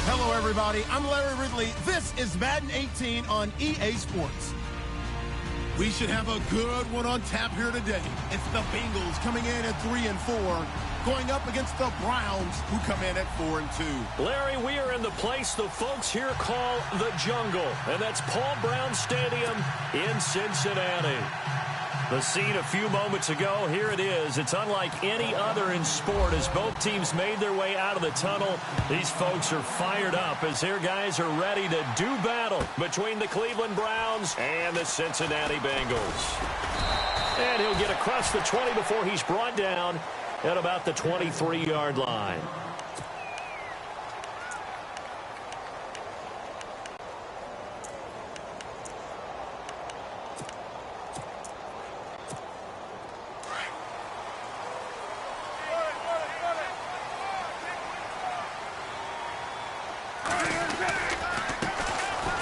Hello, everybody. I'm Larry Ridley. This is Madden 18 on EA Sports. We should have a good one on tap here today. It's the Bengals coming in at 3-4, going up against the Browns, who come in at 4-2. Larry, we are in the place the folks here call the Jungle, and that's Paul Brown Stadium in Cincinnati. The scene a few moments ago, here it is. It's unlike any other in sport as both teams made their way out of the tunnel. These folks are fired up as their guys are ready to do battle between the Cleveland Browns and the Cincinnati Bengals. And he'll get across the 20 before he's brought down at about the 23-yard line.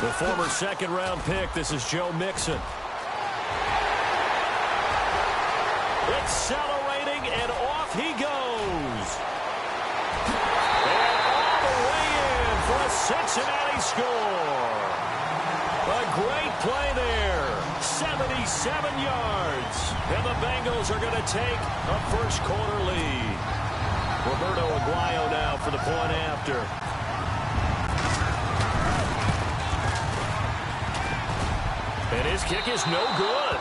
The former second-round pick, this is Joe Mixon. Accelerating, and off he goes. And all the way in for a Cincinnati score. A great play there. 77 yards. And the Bengals are going to take a first-quarter lead. Roberto Aguayo now for the point after. And his kick is no good.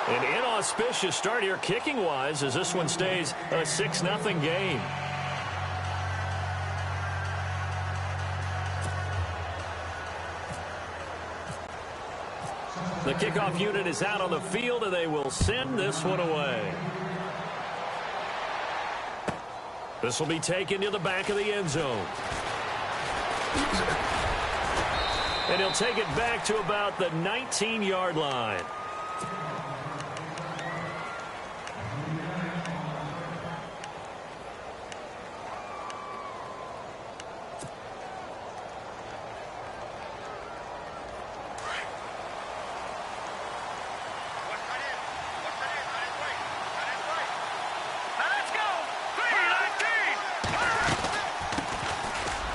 An inauspicious start here kicking-wise as this one stays a 6-0 game. The kickoff unit is out on the field, and they will send this one away. This will be taken to the back of the end zone. And he'll take it back to about the 19-yard line.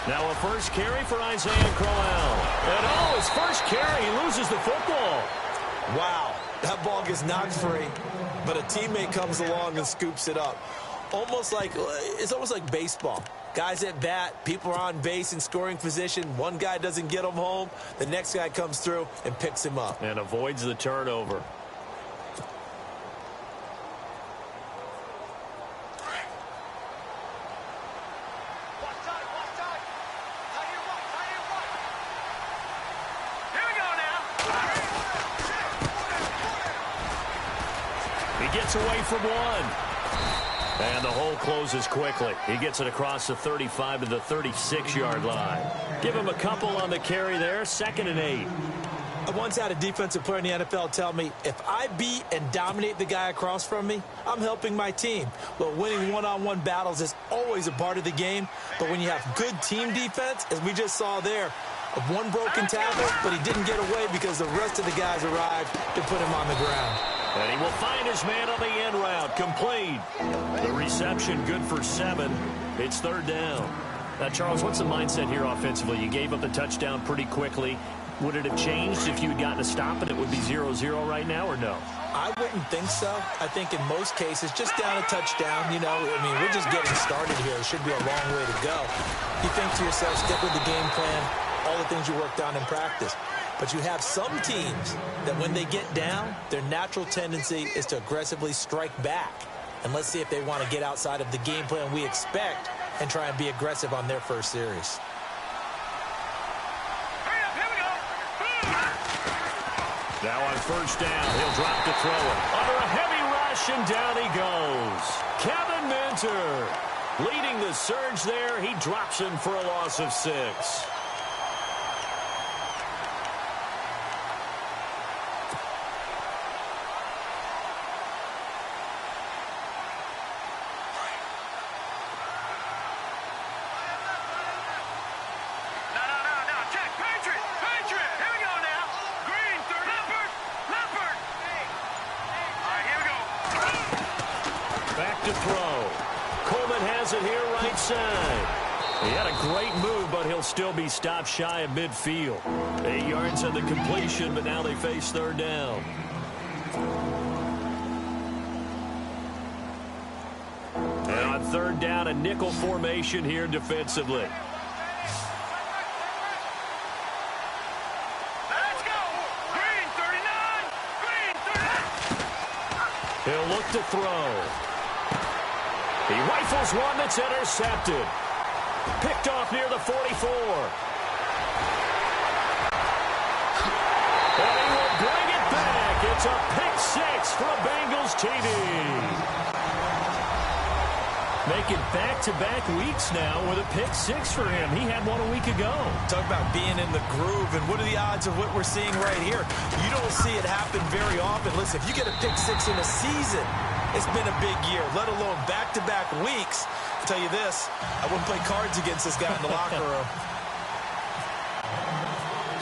Now a first carry for Isaiah Crowell. And oh, his first carry, he loses the football. Wow, that ball gets knocked free, but a teammate comes along and scoops it up. It's almost like baseball. Guys at bat, people are on base in scoring position. One guy doesn't get him home. The next guy comes through and picks him up. And avoids the turnover. Away from one. And the hole closes quickly. He gets it across the 35 to the 36-yard line. Give him a couple on the carry there. 2nd and 8. I once had a defensive player in the NFL tell me, if I beat and dominate the guy across from me, I'm helping my team. Well, winning one-on-one battles is always a part of the game. But when you have good team defense, as we just saw there, of one broken tackle, but he didn't get away because the rest of the guys arrived to put him on the ground. And he will find his man on the end route. Complete. The reception good for 7. It's third down. Now, Charles, what's the mindset here offensively? You gave up the touchdown pretty quickly. Would it have changed if you had gotten a stop and it would be 0-0 right now, or no? I wouldn't think so. I think in most cases, just down a touchdown, you know, I mean, we're just getting started here. It should be a long way to go. You think to yourself, stick with the game plan, all the things you worked on in practice. But you have some teams that when they get down, their natural tendency is to aggressively strike back. And let's see if they want to get outside of the game plan we expect and try and be aggressive on their first series. Now on first down, he'll drop to throw it. Under a heavy rush, and down he goes. Kevin Minter leading the surge there. He drops him for a loss of 6. To throw. Coleman has it here right side. He had a great move, but he'll still be stopped shy of midfield. 8 yards on the completion, but now they face third down. And on third down, a nickel formation here defensively. Let's go! Green 39! Green 39! He'll look to throw. He rifles one that's intercepted. Picked off near the 44. And he will bring it back. It's a pick 6 for a Bengals TD. Making back-to-back weeks now with a pick 6 for him. He had one a week ago. Talk about being in the groove, and what are the odds of what we're seeing right here? You don't see it happen very often. Listen, if you get a pick 6 in a season, it's been a big year, let alone back-to-back weeks. I'll tell you this, I wouldn't play cards against this guy in the locker room.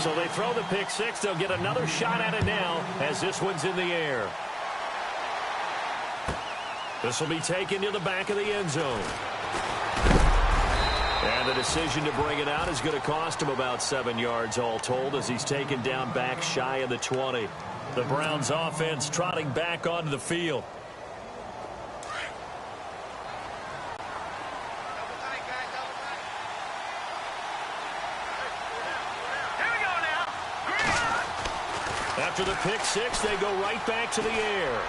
So they throw the pick 6. They'll get another shot at it now as this one's in the air. This will be taken to the back of the end zone. And the decision to bring it out is going to cost him about 7 yards all told as he's taken down back shy of the 20. The Browns offense trotting back onto the field. After the pick 6, they go right back to the air.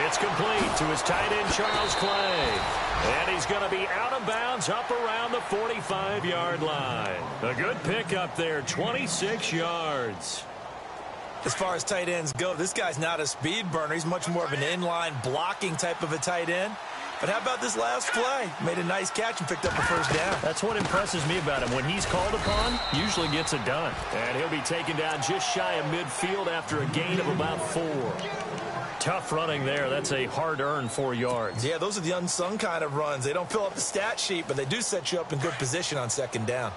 It's complete to his tight end, Charles Clay. And he's going to be out of bounds up around the 45-yard line. A good pickup there, 26 yards. As far as tight ends go, this guy's not a speed burner. He's much more of an inline blocking type of a tight end. But how about this last play? Made a nice catch and picked up a first down. That's what impresses me about him. When he's called upon, usually gets it done. And he'll be taken down just shy of midfield after a gain of about 4. Tough running there. That's a hard-earned 4 yards. Yeah, those are the unsung kind of runs. They don't fill up the stat sheet, but they do set you up in good position on second down.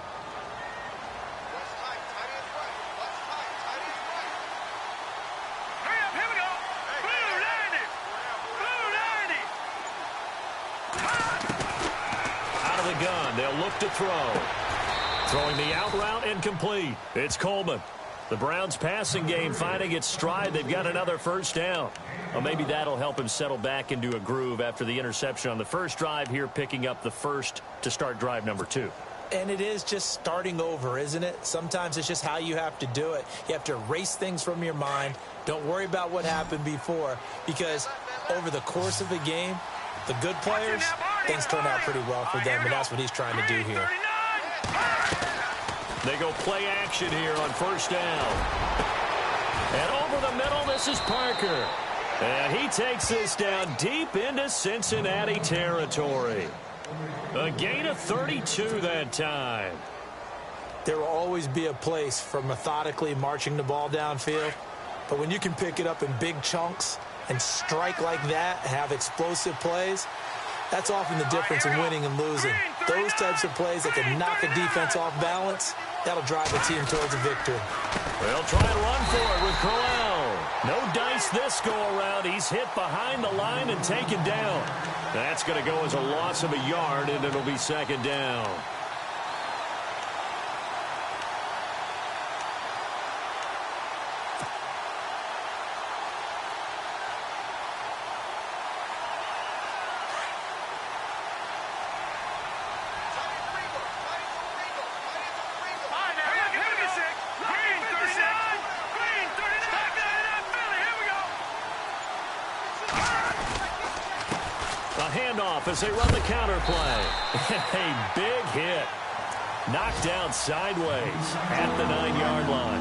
They'll look to throw. Throwing the out route and complete. It's Coleman. The Browns passing game finding its stride. They've got another first down. Well, maybe that'll help him settle back into a groove after the interception on the first drive here, picking up the first to start drive number 2. And it is just starting over, isn't it? Sometimes it's just how you have to do it. You have to erase things from your mind. Don't worry about what happened before, because over the course of the game, the good players, things turn out pretty well for them, and that's what he's trying to do here. They go play action here on first down. And over the middle, this is Parker. And he takes this down deep into Cincinnati territory. A gain of 32 that time. There will always be a place for methodically marching the ball downfield, but when you can pick it up in big chunks and strike like that, have explosive plays, that's often the difference in winning and losing. Those types of plays that can knock a defense off balance, that'll drive a team towards a victory. They'll try and run for it with Crowell. No dice this go-around. He's hit behind the line and taken down. That's going to go as a loss of a yard, and it'll be second down. Handoff as they run the counter play. A big hit. Knocked down sideways at the 9-yard line.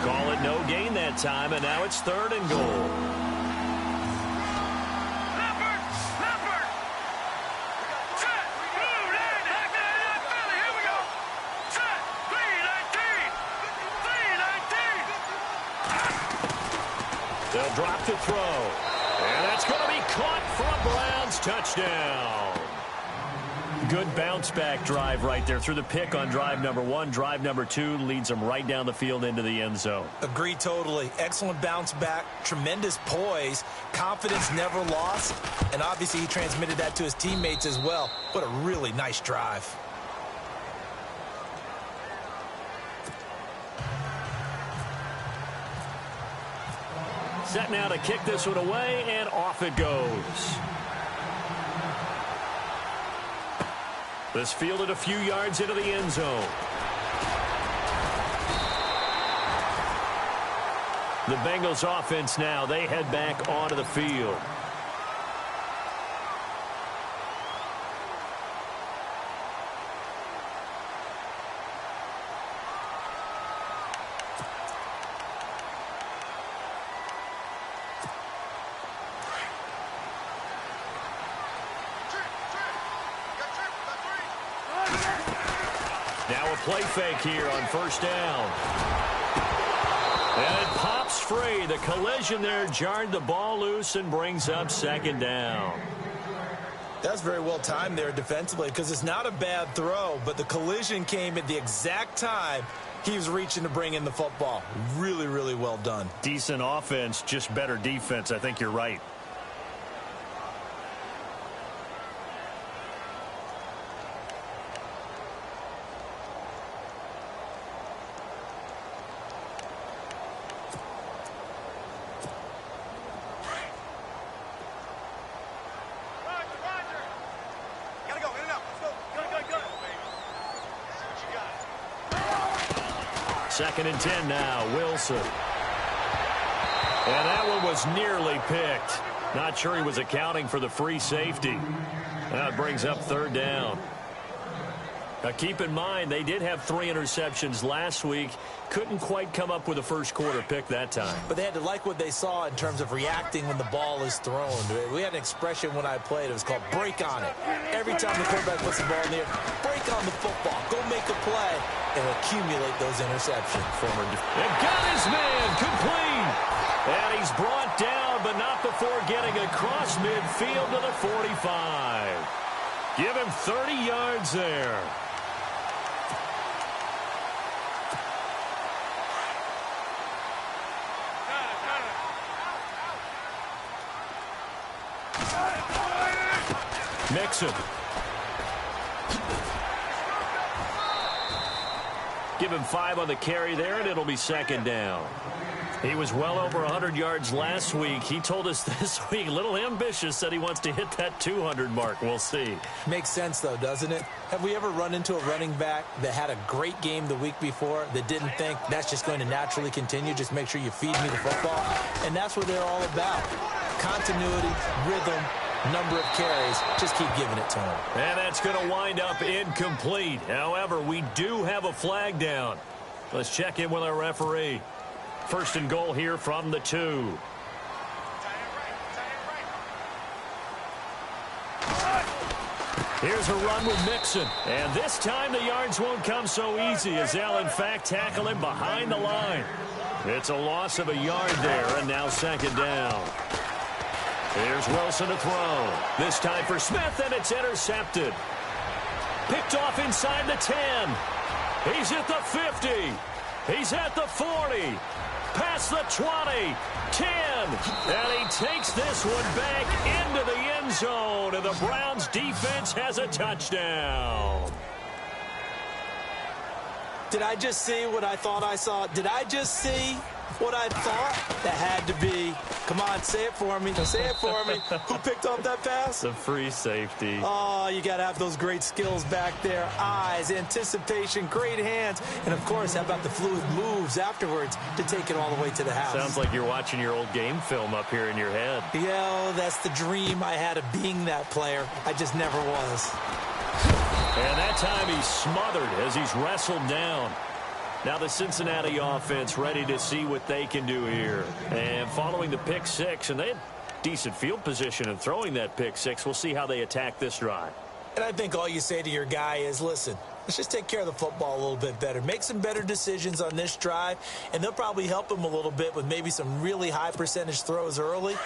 Call it no gain that time, and now it's 3rd and goal. Leopard! Set! Blue line! Here we go! Set! 3-19! They'll drop to throw. And that's going to be caught for a Browns touchdown. Good bounce-back drive right there. Through the pick on drive number 1. Drive number 2 leads them right down the field into the end zone. Agree totally. Excellent bounce back. Tremendous poise. Confidence never lost. And obviously he transmitted that to his teammates as well. What a really nice drive. Set now to kick this one away, and off it goes. This fielded a few yards into the end zone. The Bengals offense now, they head back onto the field. Now a play fake here on 1st down. And it pops free. The collision there jarred the ball loose and brings up 2nd down. That's very well timed there defensively because it's not a bad throw, but the collision came at the exact time he was reaching to bring in the football. Really, really well done. Decent offense, just better defense. I think you're right. Second and 10 now, Wilson. And that one was nearly picked. Not sure he was accounting for the free safety. That brings up 3rd down. Now keep in mind, they did have 3 interceptions last week. Couldn't quite come up with a first-quarter pick that time. But they had to like what they saw in terms of reacting when the ball is thrown. We had an expression when I played. It was called break on it. Every time the quarterback puts the ball in the air, break on the football. Go make a play and accumulate those interceptions. And got his man complete. And he's brought down, but not before getting across midfield to the 45. Give him 30 yards there. Mixon. Give him 5 on the carry there, and it'll be 2nd down. He was well over 100 yards last week. He told us this week, a little ambitious, said he wants to hit that 200 mark. We'll see. Makes sense, though, doesn't it? Have we ever run into a running back that had a great game the week before that didn't think that's just going to naturally continue? Just make sure you feed me the football. And that's what they're all about. Continuity, rhythm, number of carries. Just keep giving it to him. And that's going to wind up incomplete. However, we do have a flag down. Let's check in with our referee. 1st and goal here from the 2. Here's a run with Mixon. And this time the yards won't come so easy as they'll, in fact, tackle him behind the line. It's a loss of a yard there, and now 2nd down. Here's Wilson to throw. This time for Smith, and it's intercepted. Picked off inside the 10. He's at the 50. He's at the 40. Past the 20. 10. And he takes this one back into the end zone. And the Browns defense has a touchdown. Did I just see what I thought I saw? Did I just see what I thought? That had to be. Come on, say it for me. Say it for me. Who picked up that pass? The free safety. Oh, you got to have those great skills back there. Eyes, anticipation, great hands. And, of course, how about the fluid moves afterwards to take it all the way to the house? Sounds like you're watching your old game film up here in your head. Yeah, that's the dream I had of being that player. I just never was. And that time he's smothered as he's wrestled down. Now the Cincinnati offense ready to see what they can do here. And following the pick six, and they had decent field position in throwing that pick six. We'll see how they attack this drive. And I think all you say to your guy is, listen, let's just take care of the football a little bit better. Make some better decisions on this drive, and they'll probably help him a little bit with maybe some really high percentage throws early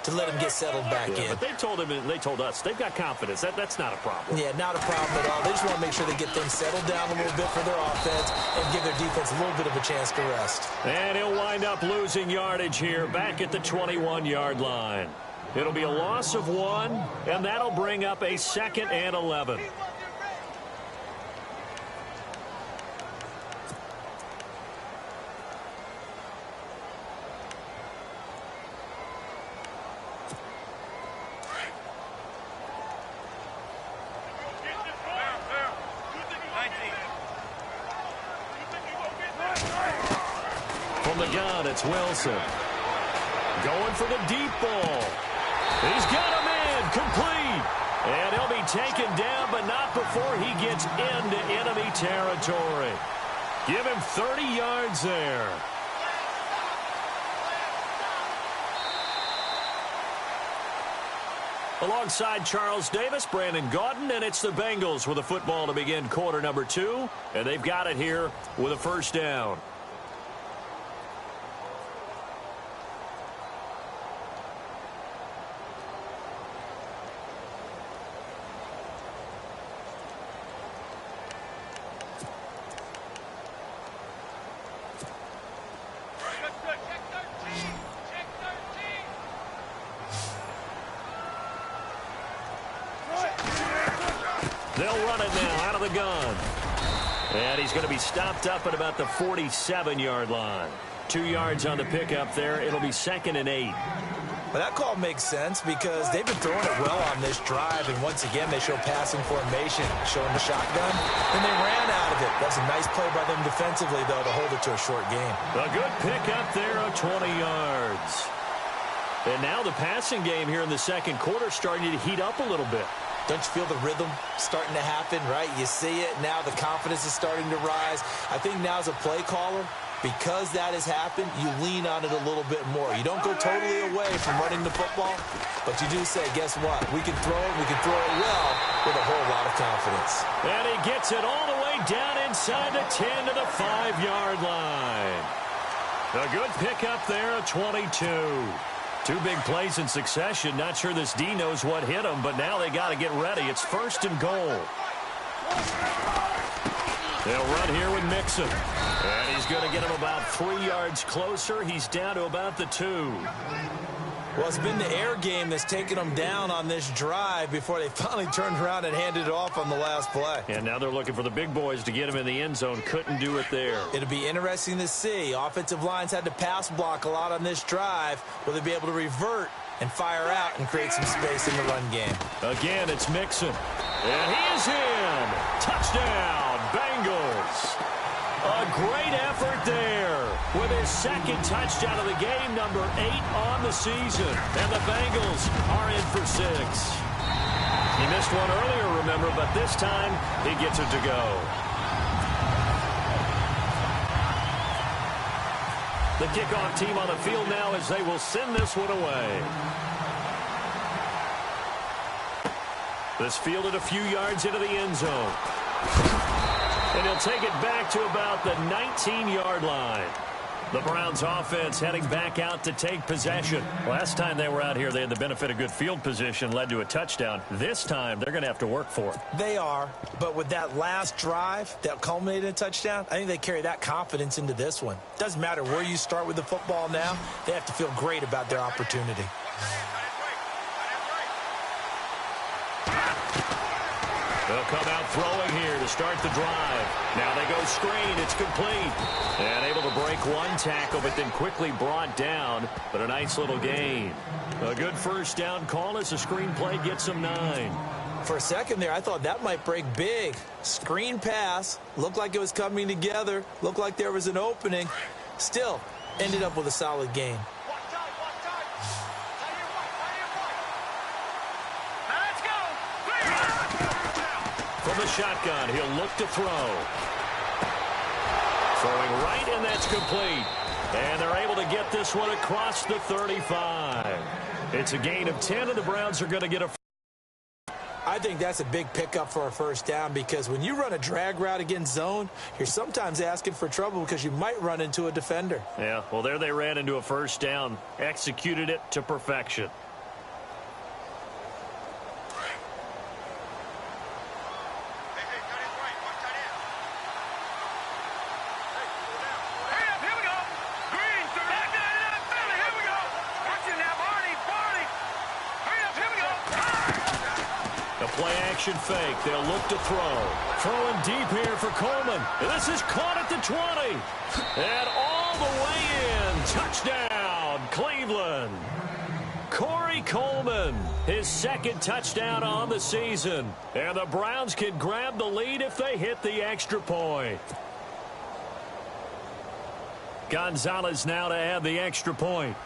to let him get settled back in. But they told him, and they told us, they've got confidence. That's not a problem. Yeah, not a problem at all. They just want to make sure they get things settled down a little bit for their offense and give their defense a little bit of a chance to rest. And he'll wind up losing yardage here back at the 21-yard line. It'll be a loss of 1, and that'll bring up a 2nd and 11. From the gun, it's Wilson. Going for the deep ball. He's got him in, complete. And he'll be taken down, but not before he gets into enemy territory. Give him 30 yards there. Alongside Charles Davis, Brandon Gaudin, and it's the Bengals with a football to begin quarter number 2. And they've got it here with a first down. They'll run it now out of the gun. And he's going to be stopped up at about the 47-yard line. 2 yards on the pickup there. It'll be 2nd and 8. Well, that call makes sense because they've been throwing it well on this drive, and once again they show passing formation, showing the shotgun, and they ran out of it. That's a nice play by them defensively, though, to hold it to a short game. A good pickup there of 20 yards. And now the passing game here in the second quarter starting to heat up a little bit. Don't you feel the rhythm starting to happen, right? You see it. Now the confidence is starting to rise. I think now as a play caller, because that has happened, you lean on it a little bit more. You don't go totally away from running the football, but you do say, guess what? We can throw it. We can throw it well with a whole lot of confidence. And he gets it all the way down inside the 10 to the 5-yard line. A good pickup there of 22. 2 big plays in succession. Not sure this D knows what hit him, but now they got to get ready. It's 1st and goal. They'll run here with Mixon. And he's going to get him about 3 yards closer. He's down to about the 2. Well, it's been the air game that's taken them down on this drive before they finally turned around and handed it off on the last play. And now they're looking for the big boys to get him in the end zone. Couldn't do it there. It'll be interesting to see. Offensive lines had to pass block a lot on this drive. Will they be able to revert and fire out and create some space in the run game? Again, it's Mixon. And he is in. Touchdown, Bengals. A great effort there with his 2nd touchdown of the game, number 8 on the season. And the Bengals are in for 6. He missed one earlier, remember, but this time he gets it to go. The kickoff team on the field now as they will send this one away. This fielded a few yards into the end zone. And he'll take it back to about the 19-yard line. The Browns offense heading back out to take possession. Last time they were out here, they had the benefit of good field position, led to a touchdown. This time, they're going to have to work for it. They are, but with that last drive that culminated in a touchdown, I think they carry that confidence into this one. Doesn't matter where you start with the football now, they have to feel great about their opportunity. They'll come out throwing here to start the drive. Now they go screen. It's complete. And able to break one tackle, but then quickly brought down. But a nice little gain. A good first down call as the screen play gets them 9. For a second there, I thought that might break big. Screen pass. Looked like it was coming together. Looked like there was an opening. Still, ended up with a solid gain. From the shotgun, he'll look to throw. Throwing right, and that's complete. And they're able to get this one across the 35. It's a gain of 10, and the Browns are going to get a... I think that's a big pickup for a first down because when you run a drag route against zone, you're sometimes asking for trouble because you might run into a defender. Yeah, well, there they ran into a first down. Executed it to perfection. Play-action fake. They'll look to throw. Throwing deep here for Coleman. This is caught at the 20. And all the way in. Touchdown, Cleveland. Corey Coleman, his second touchdown on the season. And the Browns can grab the lead if they hit the extra point. Gonzalez now to add the extra point.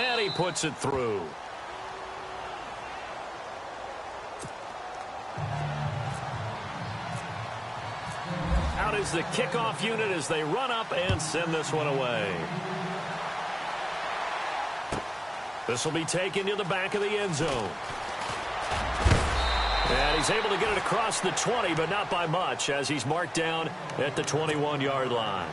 And he puts it through. Out is the kickoff unit as they run up and send this one away. This will be taken to the back of the end zone. And he's able to get it across the 20, but not by much, as he's marked down at the 21-yard line.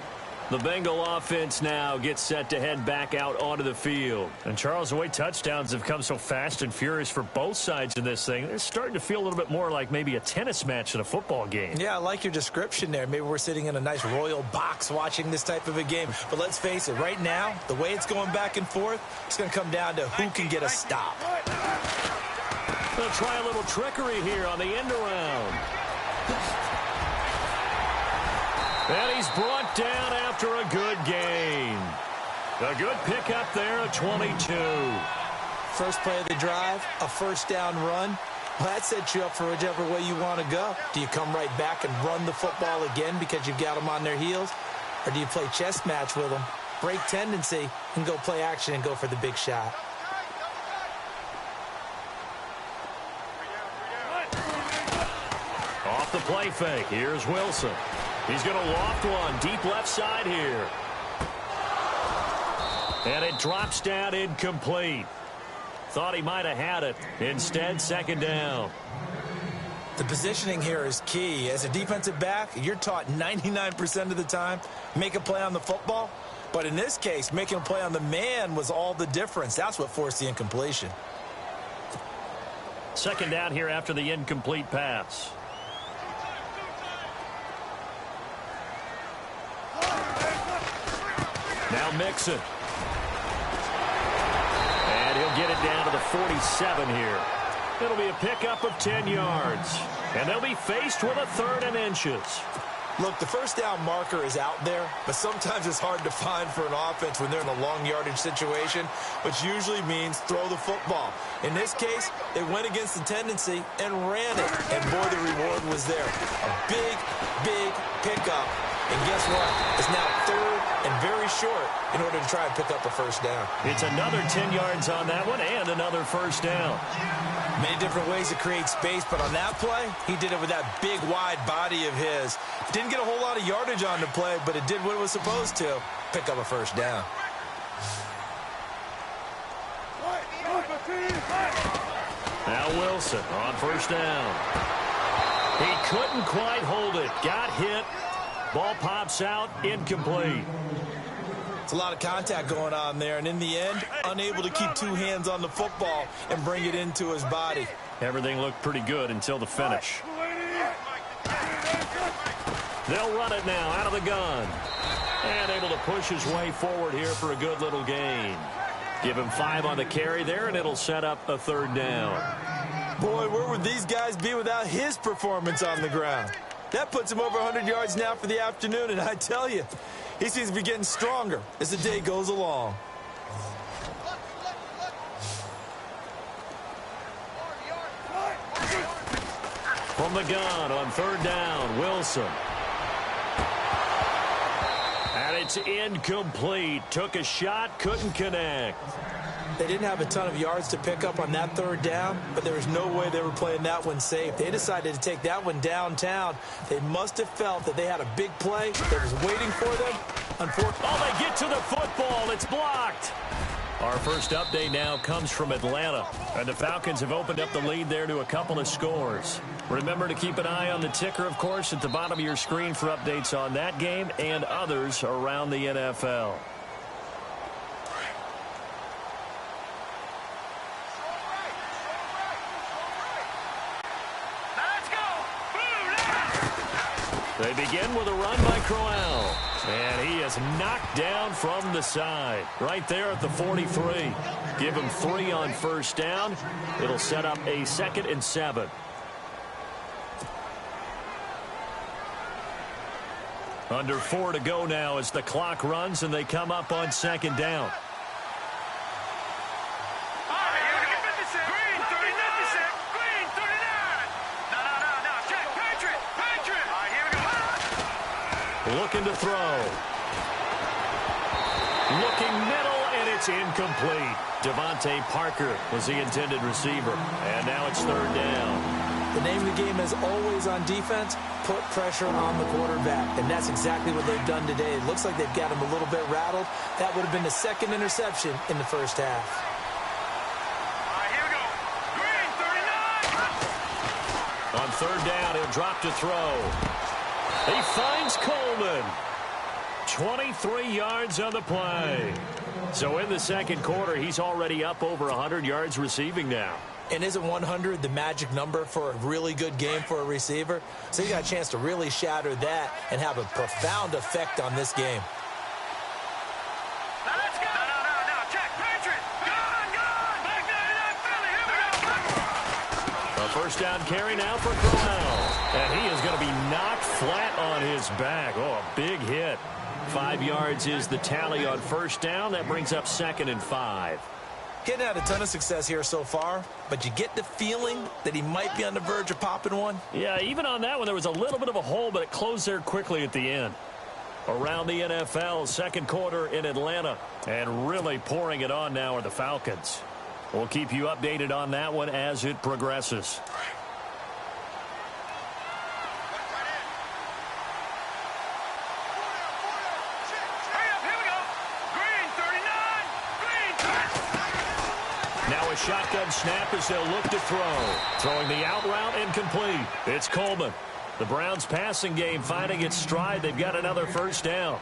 The Bengal offense now gets set to head back out onto the field. And, Charles, the way touchdowns have come so fast and furious for both sides in this thing, it's starting to feel a little bit more like maybe a tennis match than a football game. Yeah, I like your description there. Maybe we're sitting in a nice royal box watching this type of a game. But let's face it, right now, the way it's going back and forth, it's going to come down to who can get a stop. They'll try a little trickery here on the end around. And he's brought down after a good gain. A good pickup there, a 22. First play of the drive, a first down run. Well, that sets you up for whichever way you want to go. Do you come right back and run the football again because you've got them on their heels? Or do you play chess match with them, break tendency, and go play action and go for the big shot? Off the play fake, here's Wilson. He's going to loft one deep left side here. And it drops down incomplete. Thought he might have had it. Instead, second down. The positioning here is key. As a defensive back, you're taught 99% of the time, make a play on the football. But in this case, making a play on the man was all the difference. That's what forced the incompletion. Second down here after the incomplete pass. Now Mixon. And he'll get it down to the 47 here. It'll be a pickup of 10 yards. And they'll be faced with a 3rd and inches. Look, the first down marker is out there, but sometimes it's hard to find for an offense when they're in a long yardage situation, which usually means throw the football. In this case, they went against the tendency and ran it. And boy, the reward was there. A big, big pickup. And guess what? It's now 3rd and very short in order to try and pick up a first down. It's another 10 yards on that one and another first down. Many different ways to create space, but on that play, he did it with that big, wide body of his. Didn't get a whole lot of yardage on the play, but it did what it was supposed to. Pick up a first down. Now Wilson on first down. He couldn't quite hold it. Got hit. Ball pops out. Incomplete. It's a lot of contact going on there, and in the end, unable to keep two hands on the football and bring it into his body. Everything looked pretty good until the finish. They'll run it now out of the gun. And able to push his way forward here for a good little gain. Give him 5 on the carry there, and it'll set up a 3rd down. Boy, where would these guys be without his performance on the ground? That puts him over 100 yards now for the afternoon, and I tell you, he seems to be getting stronger as the day goes along. From the gun on 3rd down, Wilson. And it's incomplete. Took a shot, couldn't connect. They didn't have a ton of yards to pick up on that 3rd down, but there was no way they were playing that one safe. They decided to take that one downtown. They must have felt that they had a big play that was waiting for them. Unfortunately, oh, they get to the football. It's blocked. Our first update now comes from Atlanta, and the Falcons have opened up the lead there to a couple of scores. Remember to keep an eye on the ticker, of course, at the bottom of your screen for updates on that game and others around the NFL. They begin with a run by Crowell. And he is knocked down from the side. Right there at the 43. Give him 3 on 1st down. It'll set up a 2nd and 7. Under 4 to go now as the clock runs and they come up on 2nd down. Looking to throw. Looking middle, and it's incomplete. Devontae Parker was the intended receiver. And now it's 3rd down. The name of the game is always on defense, put pressure on the quarterback. And that's exactly what they've done today. It looks like they've got him a little bit rattled. That would have been the 2nd interception in the first half. Here we go. Green, 39. On 3rd down, he'll drop to throw. He finds Coleman. 23 yards on the play. So in the 2nd quarter, he's already up over 100 yards receiving now. And isn't 100 the magic number for a really good game for a receiver? So you got a chance to really shatter that and have a profound effect on this game. Now let's go. No. Check. Patriot. Gone. Back 99 Philly. Here we go. A 1st down carry now for Crowell. And he is going to be knocked flat on his back. Oh, a big hit. 5 yards is the tally on 1st down. That brings up 2nd and 5. Getting had a ton of success here so far, but you get the feeling that he might be on the verge of popping one. Yeah, even on that one, there was a little bit of a hole, but it closed there quickly at the end. Around the NFL, 2nd quarter in Atlanta, and really pouring it on now are the Falcons. We'll keep you updated on that one as it progresses. Now a shotgun snap as they'll look to throw. Throwing the out route incomplete. It's Coleman. The Browns passing game finding its stride. They've got another 1st down.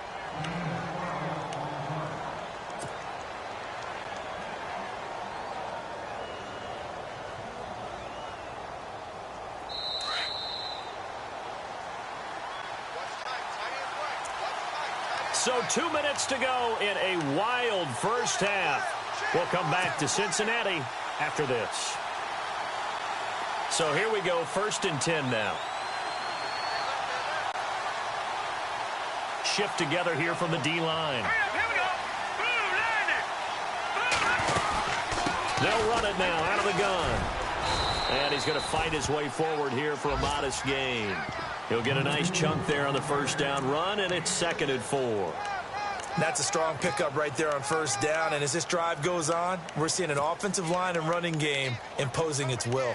So 2 minutes to go in a wild first half. We'll come back to Cincinnati after this. So here we go, 1st and 10 now. Shift together here from the D-line. They'll run it now out of the gun. And he's going to fight his way forward here for a modest gain. He'll get a nice chunk there on the 1st down run, and it's 2nd and 4. That's a strong pickup right there on 1st down, and as this drive goes on, we're seeing an offensive line and running game imposing its will.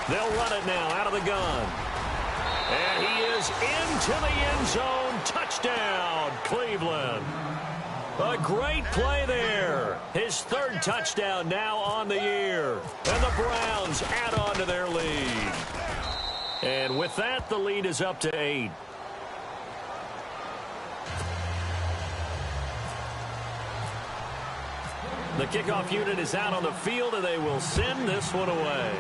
They'll run it now out of the gun. And he is into the end zone. Touchdown, Cleveland. A great play there. His third touchdown now on the year. And the Browns add on to their lead. And with that, the lead is up to 8. The kickoff unit is out on the field, and they will send this one away.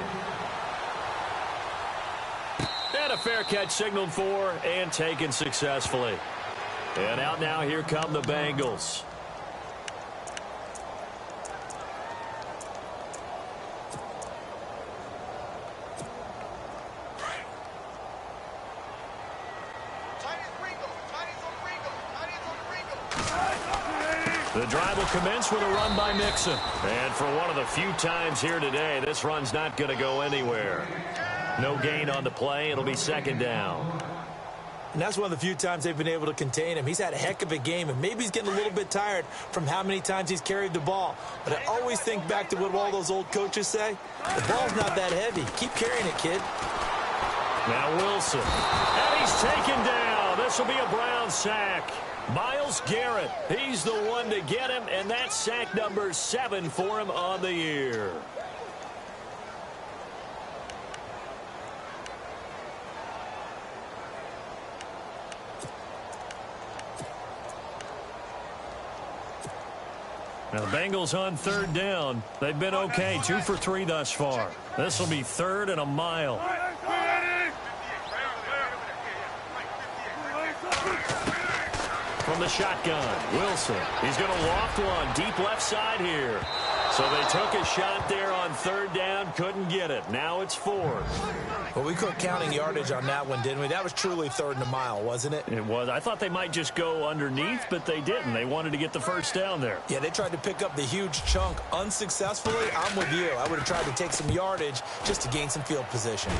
And a fair catch signaled for and taken successfully. And out now, here come the Bengals. The drive will commence with a run by Mixon. And for one of the few times here today, this run's not going to go anywhere. No gain on the play. It'll be second down. And that's one of the few times they've been able to contain him. He's had a heck of a game, and maybe he's getting a little bit tired from how many times he's carried the ball. But I always think back to what all those old coaches say. The ball's not that heavy. Keep carrying it, kid. Now Wilson. And he's taken down. This will be a Brown sack. Myles Garrett, he's the one to get him, and that's sack number 7 for him on the year. Now the Bengals on third down. They've been okay, 2 for 3 thus far. This will be third and a mile. From the shotgun, Wilson. He's going to loft one deep left side here. So they took a shot there on third down, couldn't get it. Now it's fourth. Well, we quit counting yardage on that one, didn't we? That was truly third and a mile, wasn't it? It was. I thought they might just go underneath, but they didn't. They wanted to get the first down there. Yeah, they tried to pick up the huge chunk unsuccessfully. I'm with you. I would have tried to take some yardage just to gain some field position.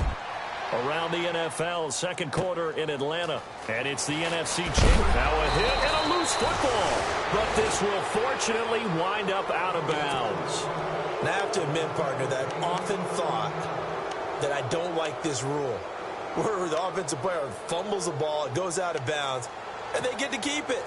Around the NFL, second quarter in Atlanta. And it's the NFC champ. Now a hit and a loose football. But this will fortunately wind up out of bounds. And I have to admit, partner, that I've often thought that I don't like this rule, where the offensive player fumbles the ball, it goes out of bounds, and they get to keep it.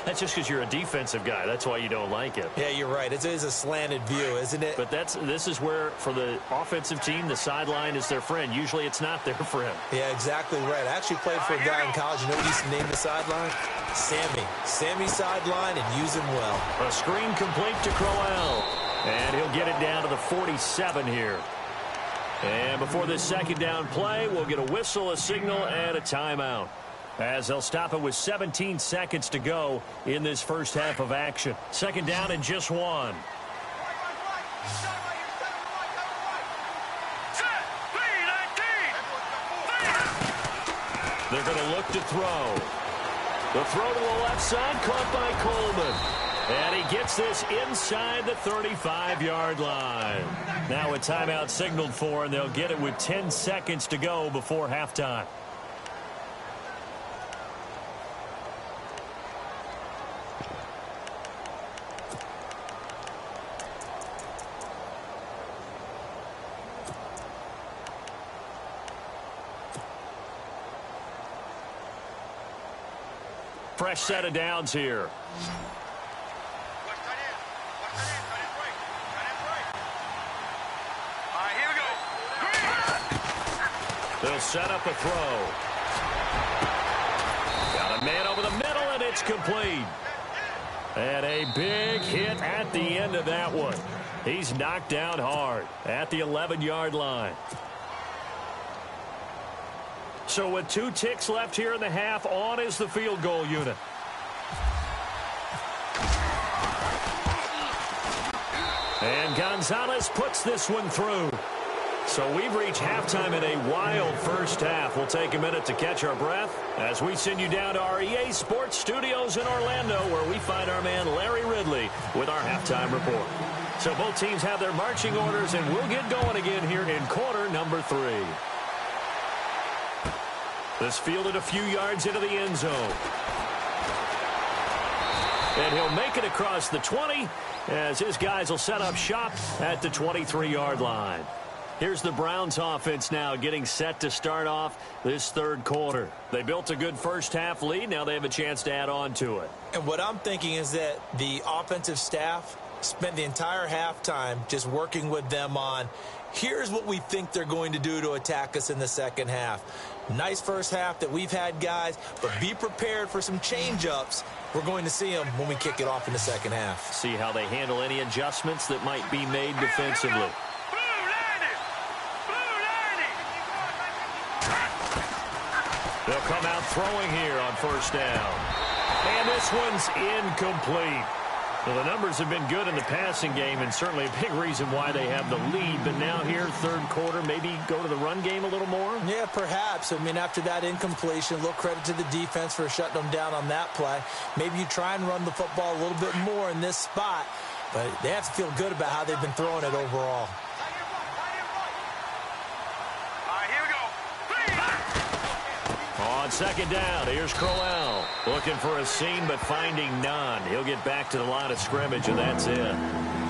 That's just because you're a defensive guy. That's why you don't like it. Yeah, you're right. It is a slanted view, isn't it? But this is where, for the offensive team, the sideline is their friend. Usually it's not their friend. Yeah, exactly right. I actually played for a guy in college. You know what he used to name the sideline? Sammy. Sammy sideline, and use him well. A screen complete to Crowell. And he'll get it down to the 47 here. And before this second down play, we'll get a whistle, a signal, and a timeout, as they'll stop it with 17 seconds to go in this first half of action. Second down and just 1. They're going to look to throw. The throw to the left side, caught by Coleman. And he gets this inside the 35-yard line. Now a timeout signaled for, and they'll get it with 10 seconds to go before halftime. Fresh set of downs here. They'll set up a throw. Got a man over the middle, and it's complete. And a big hit at the end of that one. He's knocked down hard at the 11-yard line. So with 2 ticks left here in the half, on is the field goal unit. And Gonzalez puts this one through. So we've reached halftime in a wild first half. We'll take a minute to catch our breath as we send you down to our EA Sports Studios in Orlando, where we find our man Larry Ridley with our halftime report. So both teams have their marching orders, and we'll get going again here in quarter number 3. This fielded a few yards into the end zone. And he'll make it across the 20 as his guys will set up shop at the 23-yard line. Here's the Browns offense now getting set to start off this third quarter. They built a good first half lead. Now they have a chance to add on to it. And what I'm thinking is that the offensive staff spent the entire halftime just working with them on, here's what we think they're going to do to attack us in the second half. Nice first half that we've had, guys, but be prepared for some change-ups. We're going to see them when we kick it off in the second half. See how they handle any adjustments that might be made defensively. They'll come out throwing here on first down. And this one's incomplete. Well, the numbers have been good in the passing game, and certainly a big reason why they have the lead. But now here, third quarter, maybe go to the run game a little more? Yeah, perhaps. I mean, after that incompletion, a little credit to the defense for shutting them down on that play. Maybe you try and run the football a little bit more in this spot, but they have to feel good about how they've been throwing it overall. On second down, here's Crowell. Looking for a seam, but finding none. He'll get back to the line of scrimmage, and that's it.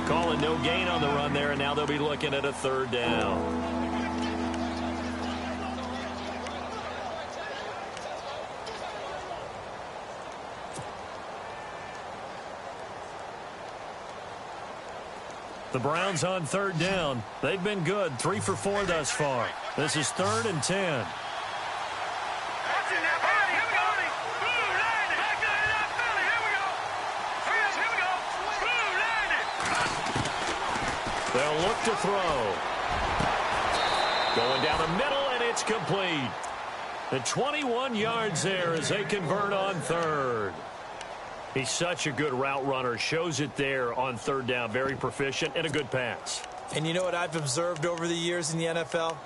Calling no gain on the run there, and now they'll be looking at a third down. The Browns on third down. They've been good, 3 for 4 thus far. This is 3rd and 10. They'll look to throw. Going down the middle, and it's complete. The 21 yards there as they convert on third. He's such a good route runner. Shows it there on third down. Very proficient and a good pass. And you know what I've observed over the years in the NFL?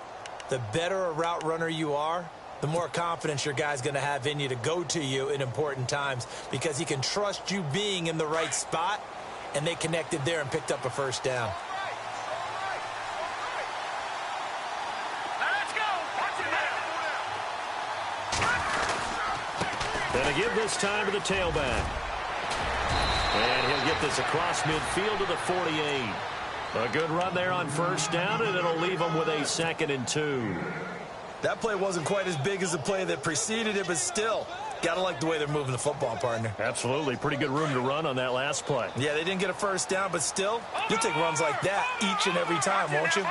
The better a route runner you are, the more confidence your guy's going to have in you to go to you in important times because he can trust you being in the right spot, and they connected there and picked up a first down. Gonna give this time to the tailback. And he'll get this across midfield to the 48. A good run there on first down, and it'll leave him with a 2nd and 2. That play wasn't quite as big as the play that preceded it, but still, gotta like the way they're moving the football, partner. Absolutely. Pretty good room to run on that last play. Yeah, they didn't get a first down, but still, you'll take runs like that each and every time, won't you?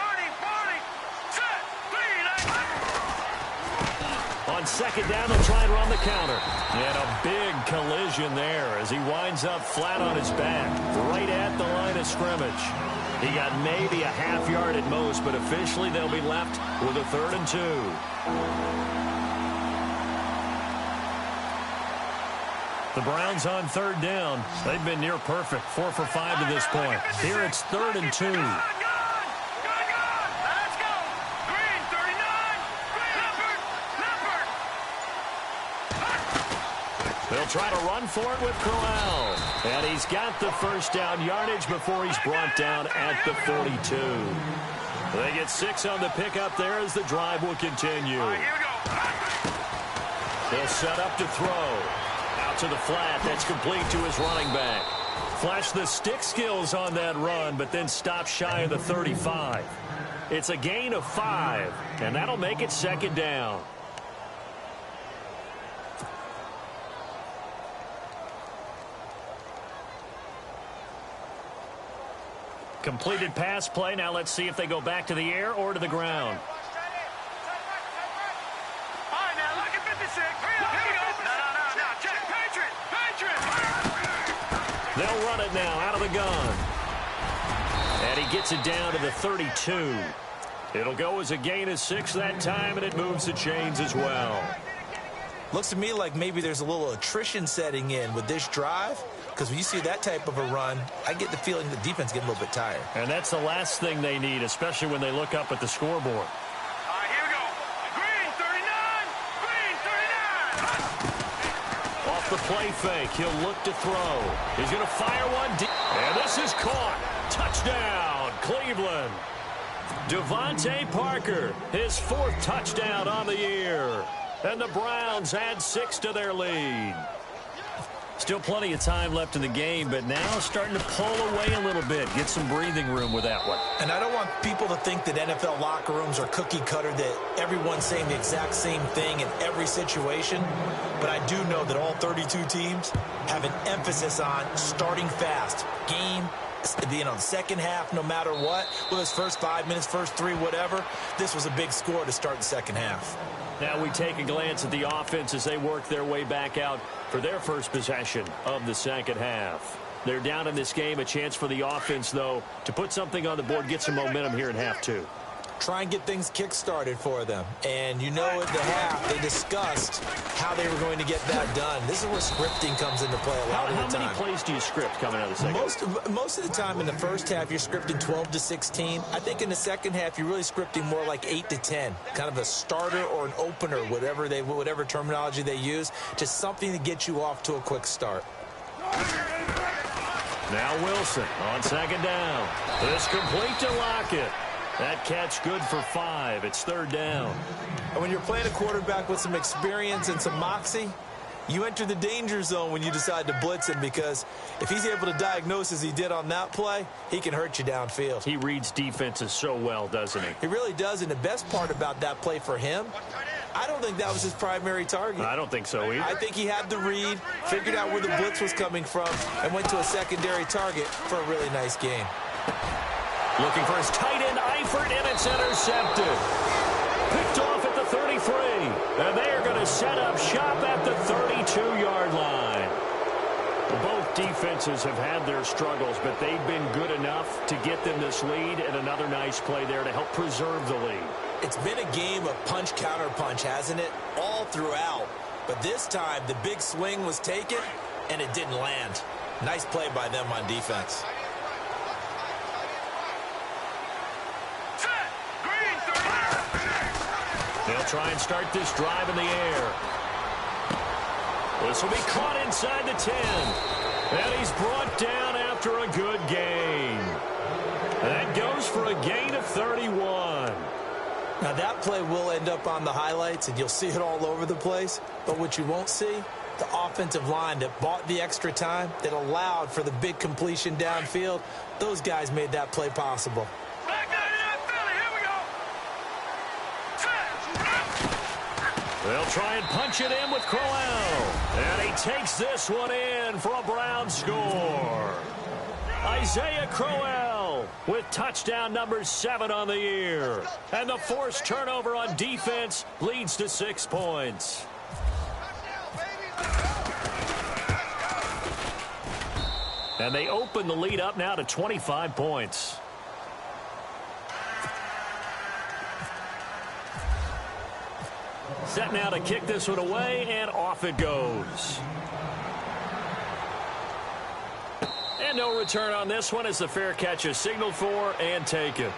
On second down, they'll try and run the counter. And a big collision there as he winds up flat on his back, right at the line of scrimmage. He got maybe a half yard at most, but officially they'll be left with a 3rd and 2. The Browns on third down. They've been near perfect, 4 for 5 to this point. Here it's 3rd and 2. They'll try to run for it with Crowell. And he's got the first down yardage before he's brought down at the 42. They get 6 on the pickup there as the drive will continue. They'll set up to throw. Out to the flat. That's complete to his running back. Flash the stick skills on that run, but then stop shy of the 35. It's a gain of 5, and that'll make it 2nd down. Completed pass play. Now let's see if they go back to the air or to the ground. All right, now look at 56. Here we go. No. Check. Patriot. They'll run it now out of the gun. And he gets it down to the 32. It'll go as a gain of 6 that time, and it moves the chains as well. Looks to me like maybe there's a little attrition setting in with this drive, because when you see that type of a run, I get the feeling the defense getting a little bit tired. And that's the last thing they need, especially when they look up at the scoreboard. All right, here we go. Green 39. Green 39. Off the play fake, he'll look to throw. He's going to fire one deep. And this is caught. Touchdown, Cleveland. Devontae Parker, his 4th touchdown on the year. And the Browns add 6 to their lead. Still plenty of time left in the game, but now starting to pull away a little bit. Get some breathing room with that one. And I don't want people to think that NFL locker rooms are cookie cutter, that everyone's saying the exact same thing in every situation. But I do know that all 32 teams have an emphasis on starting fast. The second half, no matter what, whether it's first 5 minutes, first 3, whatever, this was a big score to start the second half. Now we take a glance at the offense as they work their way back out for their first possession of the second half. They're down in this game. A chance for the offense, though, to put something on the board, get some momentum here in half two. Try and get things kick-started for them. And you know at the half, they discussed how they were going to get that done. This is where scripting comes into play a lot of the time. How many plays do you script coming out of the second? Most of the time in the first half, you're scripting 12 to 16. I think in the second half, you're really scripting more like 8 to 10. Kind of a starter or an opener, whatever terminology they use. Just something to get you off to a quick start. Now Wilson on second down. This complete to Lockett. That catch good for 5. It's third down. And when you're playing a quarterback with some experience and some moxie, you enter the danger zone when you decide to blitz him, because if he's able to diagnose as he did on that play, he can hurt you downfield. He reads defenses so well, doesn't he? He really does, and the best part about that play for him, I don't think that was his primary target. I don't think so either. I think he had the read, figured out where the blitz was coming from, and went to a secondary target for a really nice game. Looking for his tight end, Eifert, and it's intercepted. Picked off at the 33. And they are going to set up shop at the 32-yard line. Both defenses have had their struggles, but they've been good enough to get them this lead, and another nice play there to help preserve the lead. It's been a game of punch-counter-punch, hasn't it? All throughout. But this time, the big swing was taken, and it didn't land. Nice play by them on defense. They'll try and start this drive in the air. This will be caught inside the 10. And he's brought down after a good gain. That goes for a gain of 31. Now, that play will end up on the highlights, and you'll see it all over the place. But what you won't see, the offensive line that bought the extra time, that allowed for the big completion downfield, those guys made that play possible. They'll try and punch it in with Crowell. And he takes this one in for a Brown score. Isaiah Crowell with touchdown number 7 on the year. And the forced turnover on defense leads to 6 points. And they open the lead up now to 25 points. Set now to kick this one away, and off it goes. And no return on this one as the fair catch is signaled for and taken.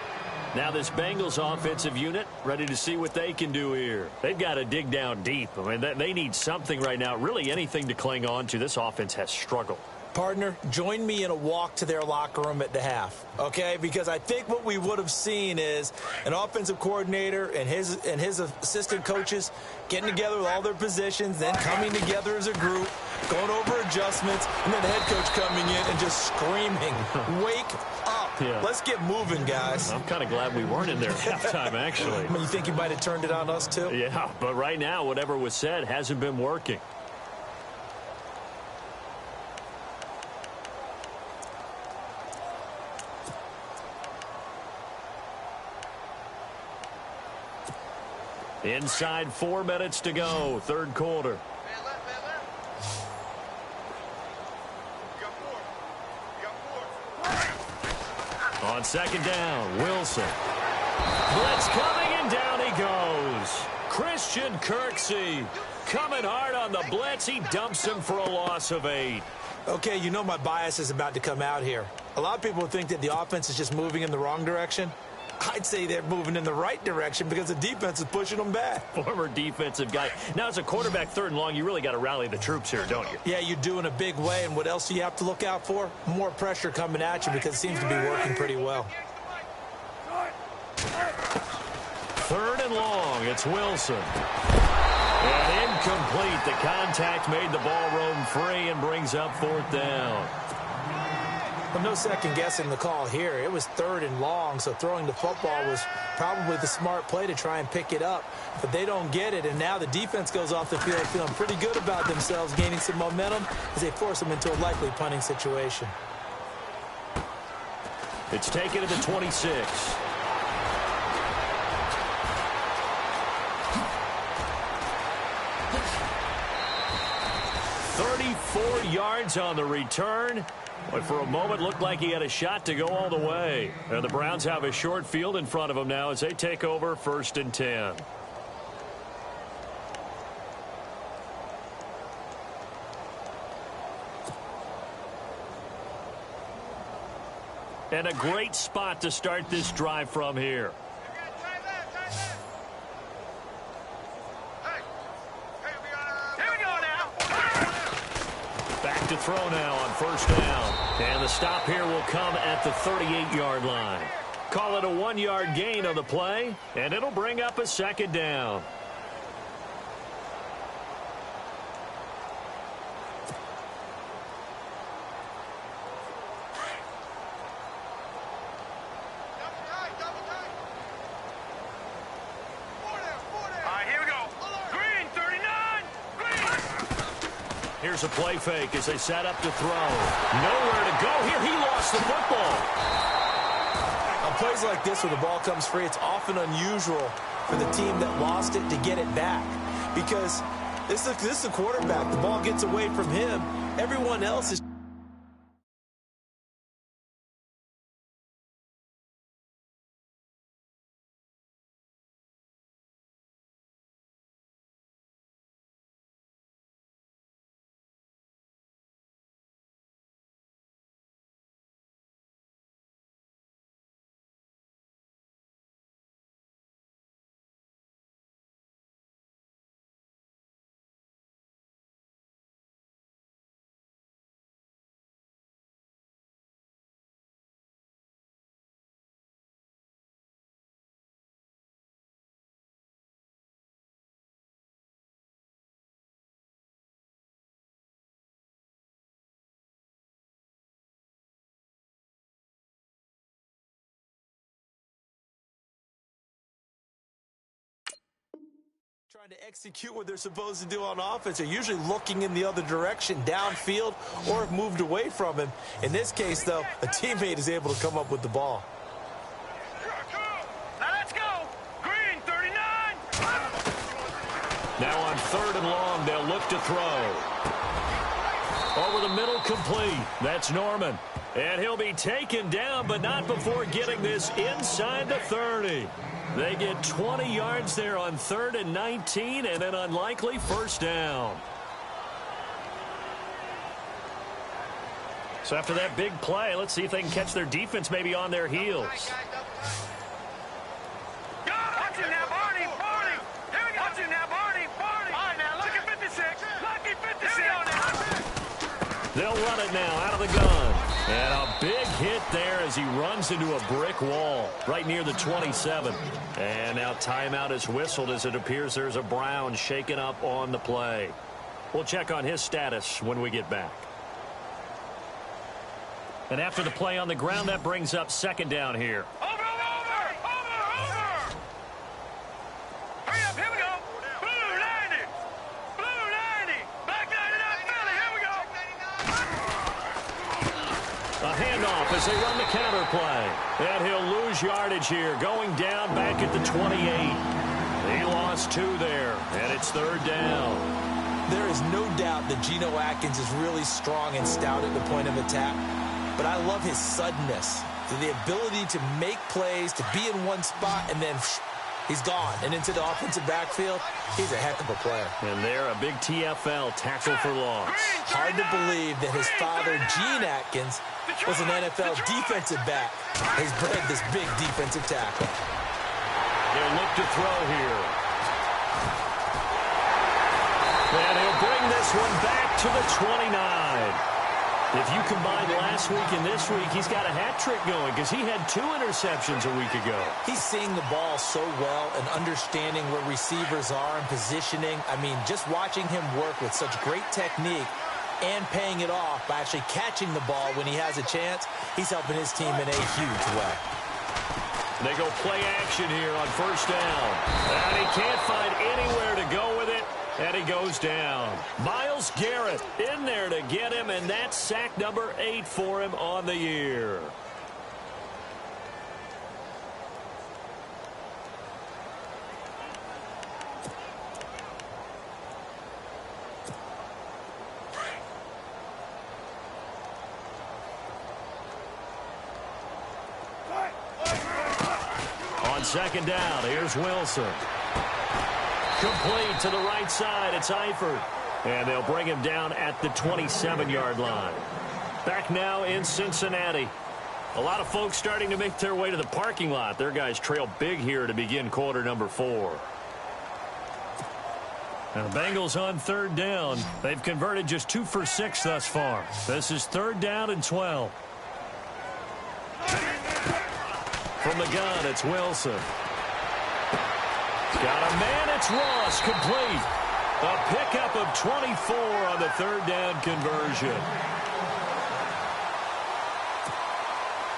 Now this Bengals offensive unit ready to see what they can do here. They've got to dig down deep. I mean, they need something right now, really anything to cling on to. This offense has struggled. Partner, join me in a walk to their locker room at the half, okay? Because I think what we would have seen is an offensive coordinator and his assistant coaches getting together with all their positions, then coming together as a group, going over adjustments, and then the head coach coming in and just screaming, "Wake up. Yeah. Let's get moving, guys." I'm kind of glad we weren't in there at halftime, actually. You think he might have turned it on us, too? Yeah, but right now, whatever was said hasn't been working. Inside 4 minutes to go, third quarter. On second down, Wilson. Blitz coming, and down he goes. Christian Kirksey coming hard on the blitz. He dumps him for a loss of 8. Okay, you know my bias is about to come out here. A lot of people think that the offense is just moving in the wrong direction. I'd say they're moving in the right direction because the defense is pushing them back. Former defensive guy. Now, as a quarterback, third and long, you really got to rally the troops here, don't you? Yeah, you do in a big way. And what else do you have to look out for? More pressure coming at you because it seems to be working pretty well. Third and long. It's Wilson. And incomplete. The contact made the ball roam free and brings up 4th down. Well, no second guessing the call here. It was 3rd and long, so throwing the football was probably the smart play to try and pick it up. But they don't get it, and now the defense goes off the field feeling pretty good about themselves, gaining some momentum as they force them into a likely punting situation. It's taken to the 26. Yards on the return, but for a moment looked like he had a shot to go all the way. And the Browns have a short field in front of them now as they take over 1st and 10. And a great spot to start this drive from here. To throw now on 1st down. And the stop here will come at the 38-yard line. Call it a 1-yard gain on the play, and it'll bring up a 2nd down. Here's a play fake as they set up to throw. Nowhere to go here. He lost the football. On plays like this where the ball comes free, it's often unusual for the team that lost it to get it back. Because this is the quarterback. The ball gets away from him. Everyone else is... trying to execute what they're supposed to do on offense. They're usually looking in the other direction, downfield, or have moved away from him. In this case, though, a teammate is able to come up with the ball. Now let's go. Green, 39. Now on 3rd and long, they'll look to throw. Over the middle, complete. That's Norman. And he'll be taken down, but not before getting this inside the 30. They get 20 yards there on 3rd and 19, and an unlikely 1st down. So after that big play, let's see if they can catch their defense maybe on their heels. Watch it now, Barney. Here we go. Watch it now, Barney. All right, now, look at 56. Lucky 56. They'll run it now out of the gun. And a big hit there as he runs into a brick wall right near the 27. And now timeout is whistled as it appears there's a Brown shaken up on the play. We'll check on his status when we get back. And after the play on the ground, that brings up 2nd down here. Over. Hurry up, here we go. Blue 90. Black 99 Philly, here we go. A handoff as they run the counter play. And he'll lose yardage here, going down back at the 28. He lost 2 there, and it's 3rd down. There is no doubt that Geno Atkins is really strong and stout at the point of attack. But I love his suddenness, the ability to make plays, to be in one spot, and then he's gone. And into the offensive backfield, he's a heck of a player. And there, a big TFL tackle for loss. Hard to believe that his father, Gene Atkins, was an NFL defensive back. He's bred this big defensive tackle. They'll look to throw here. And he'll bring this one back to the 29. If you combine last week and this week, he's got a hat trick going because he had 2 interceptions a week ago. He's seeing the ball so well and understanding where receivers are and positioning. I mean, just watching him work with such great technique and paying it off by actually catching the ball when he has a chance, he's helping his team in a huge way. They go play action here on first down. And he can't find anywhere to go with it. And he goes down. Myles Garrett in there to get him, and that's sack number 8 for him on the year. On second down, here's Wilson. Complete to the right side. It's Eifert. And they'll bring him down at the 27-yard line. Back now in Cincinnati. A lot of folks starting to make their way to the parking lot. Their guys trail big here to begin quarter number 4. And the Bengals on third down. They've converted just 2 for 6 thus far. This is third down and 12. From the gun, it's Wilson. Got a man, it's Ross, complete. A pickup of 24 on the third down conversion.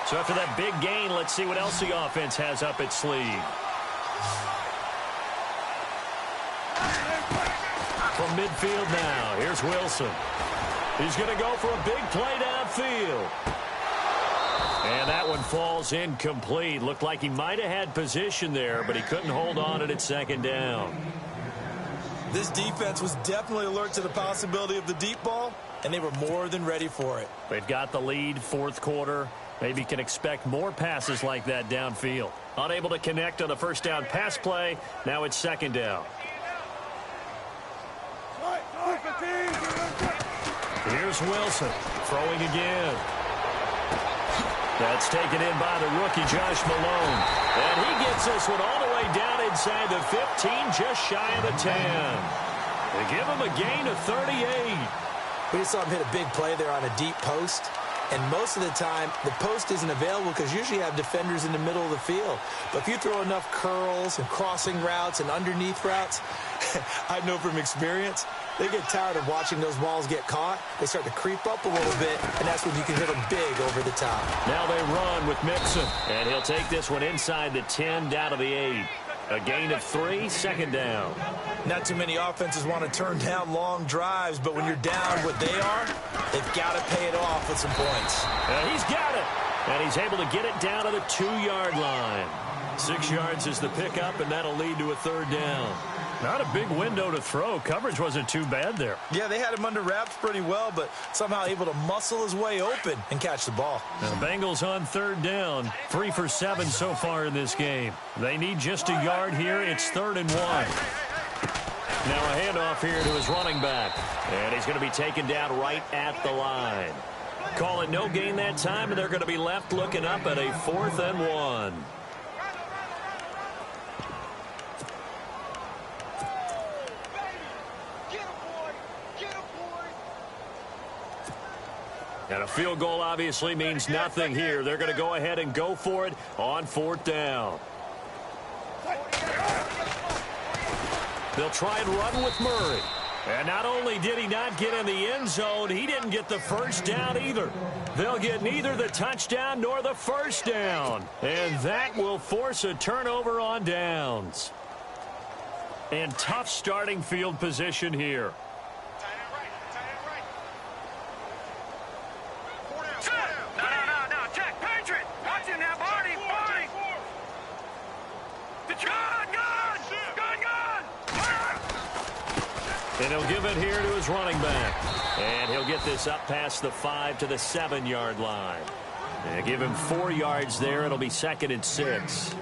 So after that big gain, let's see what else the offense has up its sleeve. From midfield now, here's Wilson. He's going to go for a big play downfield. And that one falls incomplete. Looked like he might have had position there, but he couldn't hold on to it at second down. This defense was definitely alert to the possibility of the deep ball, and they were more than ready for it. They've got the lead, fourth quarter. Maybe can expect more passes like that downfield. Unable to connect on the first down pass play. Now it's second down. Here's Wilson throwing again. That's taken in by the rookie, Josh Malone. And he gets this one all the way down inside the 15, just shy of the 10. They give him a gain of 38. We just saw him hit a big play there on a deep post. And most of the time, the post isn't available because usually you have defenders in the middle of the field. But if you throw enough curls and crossing routes and underneath routes, I know from experience, they get tired of watching those balls get caught. They start to creep up a little bit, and that's when you can hit them big over the top. Now they run with Mixon, and he'll take this one inside the 10, down to the 8. A gain of 3, second down. Not too many offenses want to turn down long drives, but when you're down what they are, they've got to pay it off with some points. And he's got it, and he's able to get it down to the 2-yard line. 6 yards is the pickup, and that'll lead to a third down. Not a big window to throw. Coverage wasn't too bad there. Yeah, they had him under wraps pretty well, but somehow able to muscle his way open and catch the ball. Now, the Bengals on third down. 3 for 7 so far in this game. They need just a yard here. It's 3rd and 1. Now a handoff here to his running back. And he's going to be taken down right at the line. Call it no gain that time, and they're going to be left looking up at a 4th and 1. And a field goal obviously means nothing here. They're going to go ahead and go for it on 4th down. They'll try and run with Murray. And not only did he not get in the end zone, he didn't get the first down either. They'll get neither the touchdown nor the first down. And that will force a turnover on downs. And tough starting field position here. And he'll give it here to his running back. And he'll get this up past the 5 to the 7-yard line. And give him 4 yards there. It'll be 2nd and 6.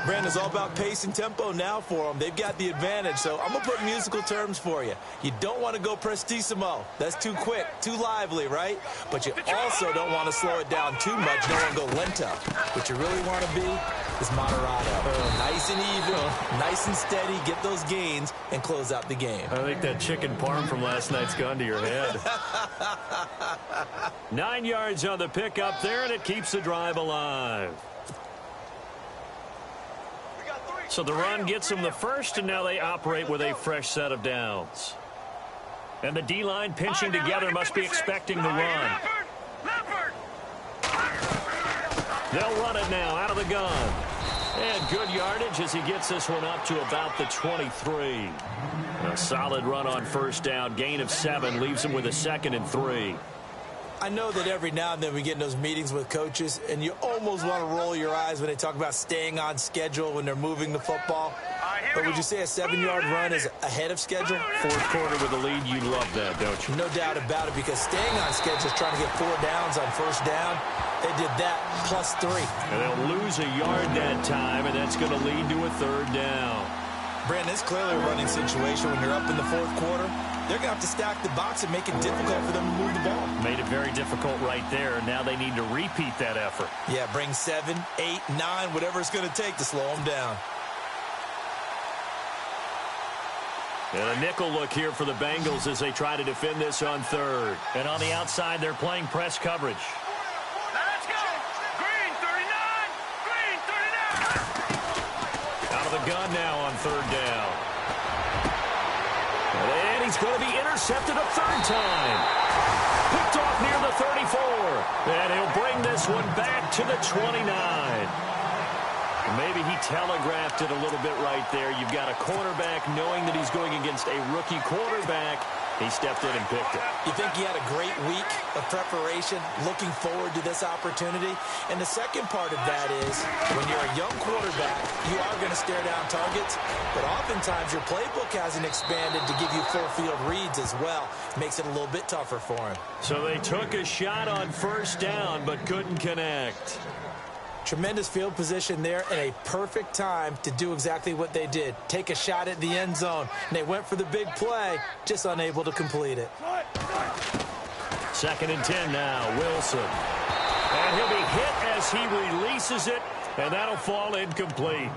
Brandon's all about pace and tempo now for them. They've got the advantage, so I'm going to put musical terms for you. You don't want to go prestissimo. That's too quick, too lively, right? But you also don't want to slow it down too much. Don't want to go lento. What you really want to be is Moderado. Nice and even, nice and steady, get those gains, and close out the game. I think that chicken parm from last night's gone to your head. 9 yards on the pickup there, and it keeps the drive alive. So the run gets them the first, and now they operate with a fresh set of downs. And the D-line pinching together must be expecting the run. They'll run it now out of the gun. And good yardage as he gets this one up to about the 23. A solid run on first down. Gain of 7 leaves him with a 2nd and 3. I know that every now and then we get in those meetings with coaches, and you almost want to roll your eyes when they talk about staying on schedule when they're moving the football. But would you say a 7-yard run is ahead of schedule? Fourth quarter with the lead, you love that, don't you? No doubt about it, because staying on schedule is trying to get 4 downs on first down. They did that plus 3. And they'll lose a yard that time, and that's going to lead to a 3rd down. Brandon, it's clearly a running situation when you're up in the 4th quarter. They're going to have to stack the box and make it difficult for them to move the ball. Made it very difficult right there. Now they need to repeat that effort. Yeah, bring 7, 8, 9, whatever it's going to take to slow them down. And a nickel look here for the Bengals as they try to defend this on 3rd. And on the outside, they're playing press coverage. Let's go. Green 39. Green 39. Out of the gun now on 3rd down. And he's going to be intercepted a 3rd time. Picked off near the 34. And he'll bring this one back to the 29. Maybe he telegraphed it a little bit right there. You've got a cornerback knowing that he's going against a rookie quarterback. He stepped in and picked it. You think he had a great week of preparation, looking forward to this opportunity? And the second part of that is, when you're a young quarterback, you are going to stare down targets, but oftentimes your playbook hasn't expanded to give you full field reads as well. Makes it a little bit tougher for him. So they took a shot on first down, but couldn't connect. Tremendous field position there and a perfect time to do exactly what they did. Take a shot at the end zone. And they went for the big play, just unable to complete it. 2nd and 10 now, Wilson. And he'll be hit as he releases it, and that'll fall incomplete.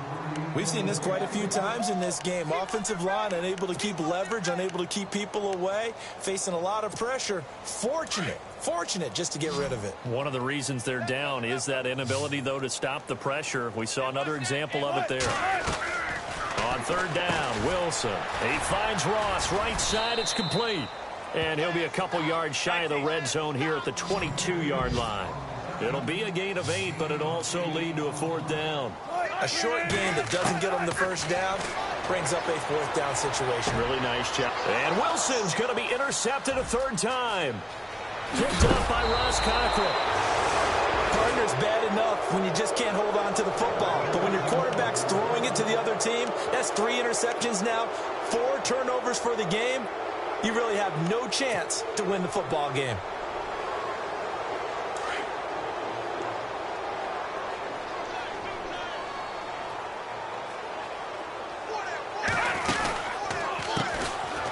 We've seen this quite a few times in this game. Offensive line unable to keep leverage, unable to keep people away, facing a lot of pressure. Fortunate just to get rid of it. One of the reasons they're down is that inability, though, to stop the pressure. We saw another example of it there. On 3rd down, Wilson. He finds Ross, right side, it's complete. And he'll be a couple yards shy of the red zone here at the 22-yard line. It'll be a gain of 8, but it'll also lead to a 4th down. A short gain that doesn't get them the first down brings up a 4th down situation. Really nice job. And Wilson's going to be intercepted a 3rd time. Picked up by Ross Cockrell. Partner's bad enough when you just can't hold on to the football. But when your quarterback's throwing it to the other team, that's 3 interceptions now, 4 turnovers for the game. You really have no chance to win the football game.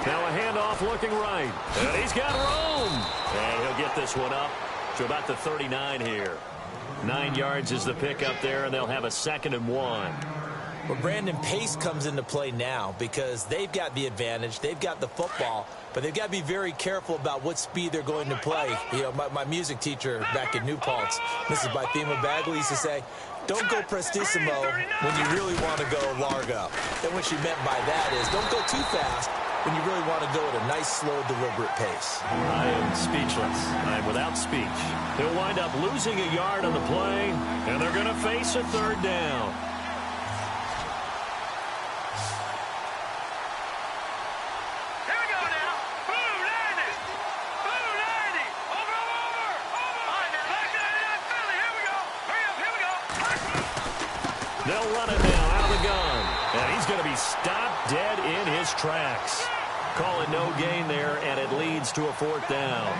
Now a handoff looking right. And he's got room. And he'll get this one up to about the 39 here. 9 yards is the pickup there, and they'll have a 2nd and 1. Well, Brandon, pace comes into play now because they've got the advantage. They've got the football, but they've got to be very careful about what speed they're going to play. You know, my music teacher back in New Paltz, Mrs. Bythema Bagley, used to say, don't go prestissimo when you really want to go largo. And what she meant by that is don't go too fast when you really want to go at a nice, slow, deliberate pace. I am speechless. I am without speech. He'll wind up losing a yard on the play, and they're going to face a 3rd down. They'll run it now out of the gun. And he's going to be stopped dead in his tracks. Calling no gain there, and it leads to a 4th down.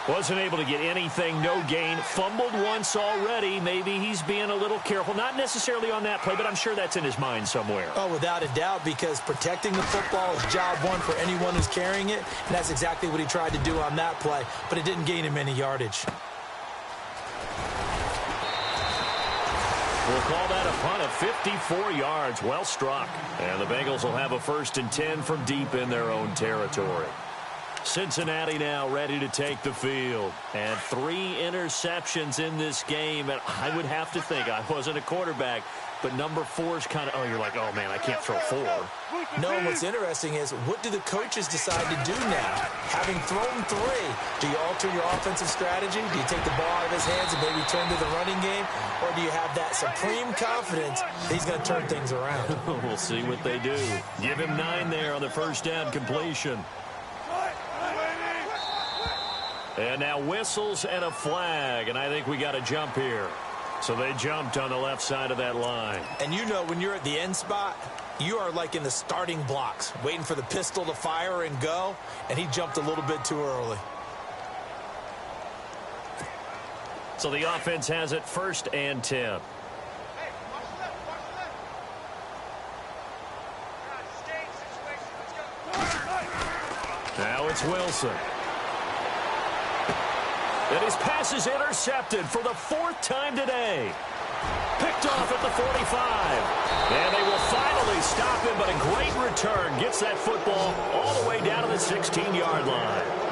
Wasn't able to get anything, no gain. Fumbled once already. Maybe he's being a little careful. Not necessarily on that play, but I'm sure that's in his mind somewhere. Oh, without a doubt, because protecting the football is job one for anyone who's carrying it. And that's exactly what he tried to do on that play, but it didn't gain him any yardage. we'll call that a punt of 54 yards. Well struck. And the Bengals will have a 1st and 10 from deep in their own territory. Cincinnati now ready to take the field. And 3 interceptions in this game. And I would have to think, I wasn't a quarterback, but number 4 is kind of, you're like, oh, man, I can't throw 4. No, what's interesting is, what do the coaches decide to do now? Having thrown 3, do you alter your offensive strategy? Do you take the ball out of his hands and maybe turn to the running game? Or do you have that supreme confidence that he's going to turn things around? We'll see what they do. Give him 9 there on the first down completion. And now whistles and a flag, and I think we got a jump here. So they jumped on the left side of that line. And you know, when you're at the end spot, you are like in the starting blocks, waiting for the pistol to fire and go, and he jumped a little bit too early. So the offense has it 1st and 10. Now it's Wilson. And his pass is intercepted for the 4th time today. Picked off at the 45. And they will finally stop him, but a great return. Gets that football all the way down to the 16-yard line.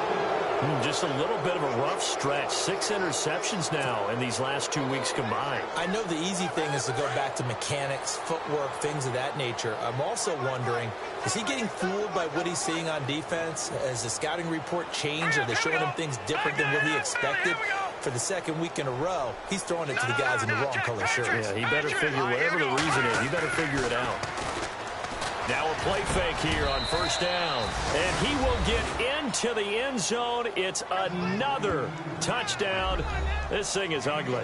Just a little bit of a rough stretch. 6 interceptions now in these last 2 weeks combined. I know the easy thing is to go back to mechanics, footwork, things of that nature. I'm also wondering, is he getting fooled by what he's seeing on defense? Has the scouting report changed? Are they showing him things different than what he expected? For the 2nd week in a row, he's throwing it to the guys in the wrong color shirts. Yeah, he better figure, whatever the reason is, he better figure it out. Now a play fake here on 1st down. And he will get into the end zone. It's another touchdown. This thing is ugly.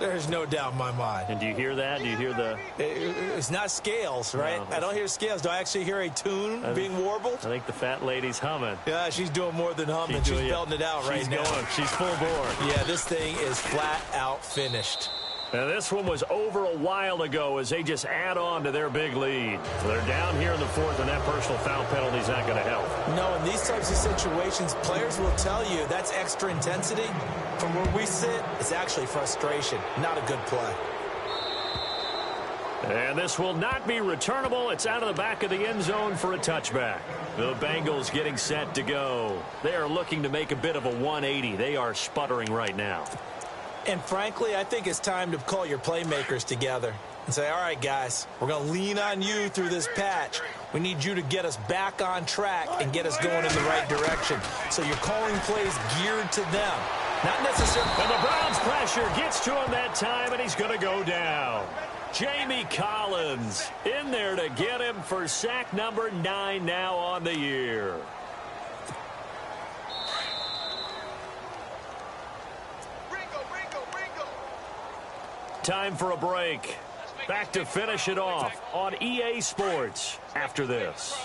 There's no doubt in my mind. And do you hear that? Do you hear the... It's not scales, right? No. I don't hear scales. Do I actually hear a tune being warbled? I think the fat lady's humming. Yeah, she's doing more than humming. She's belting it out right now. She's full bore. Yeah, this thing is flat out finished. Now, this one was over a while ago as they just add on to their big lead. So they're down here in the 4th, and that personal foul penalty is not going to help. No, in these types of situations, players will tell you that's extra intensity. From where we sit, it's actually frustration, not a good play. And this will not be returnable. It's out of the back of the end zone for a touchback. The Bengals getting set to go. They are looking to make a bit of a 180. They are sputtering right now. And frankly, I think it's time to call your playmakers together and say, all right, guys, we're going to lean on you through this patch. We need you to get us back on track and get us going in the right direction. So you're calling plays geared to them, not necessarily. And the Browns pressure gets to him that time, and he's going to go down. Jamie Collins in there to get him for sack number 9 now on the year. Time for a break. Back to finish it off on EA Sports after this.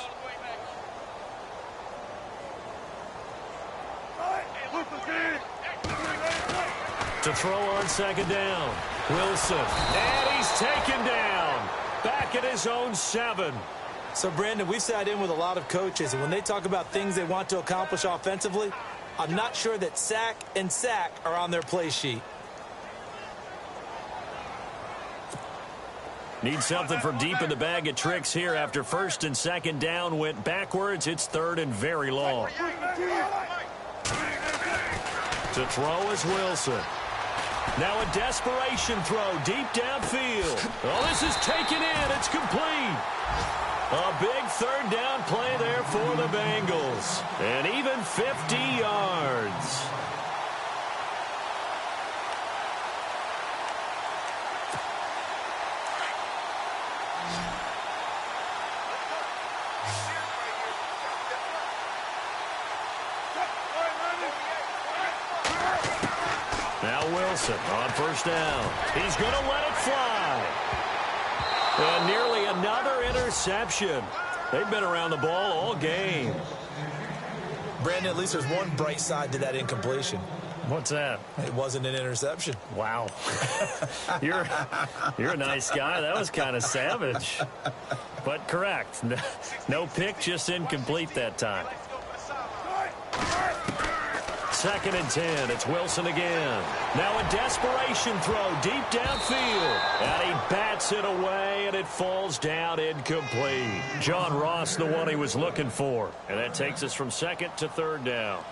To throw on 2nd down. Wilson. And he's taken down. Back at his own 7. So, Brandon, we've sat in with a lot of coaches, and when they talk about things they want to accomplish offensively, I'm not sure that sack and sack are on their play sheet. Need something from deep in the bag of tricks here after 1st and 2nd down went backwards. It's 3rd and very long. To throw is Wilson. Now a desperation throw deep downfield. Oh, this is taken in. It's complete. A big 3rd down play there for the Bengals. And even 50 yards. Now Wilson on 1st down. He's going to let it fly. And nearly another interception. They've been around the ball all game. Brandon, at least there's one bright side to that incompletion. What's that? It wasn't an interception. Wow. You're a nice guy. That was kind of savage. But correct. 2nd and 10. It's Wilson again. Now a desperation throw deep downfield. And he bats it away, and it falls down incomplete. John Ross, the one he was looking for. And that takes us from 2nd to 3rd down.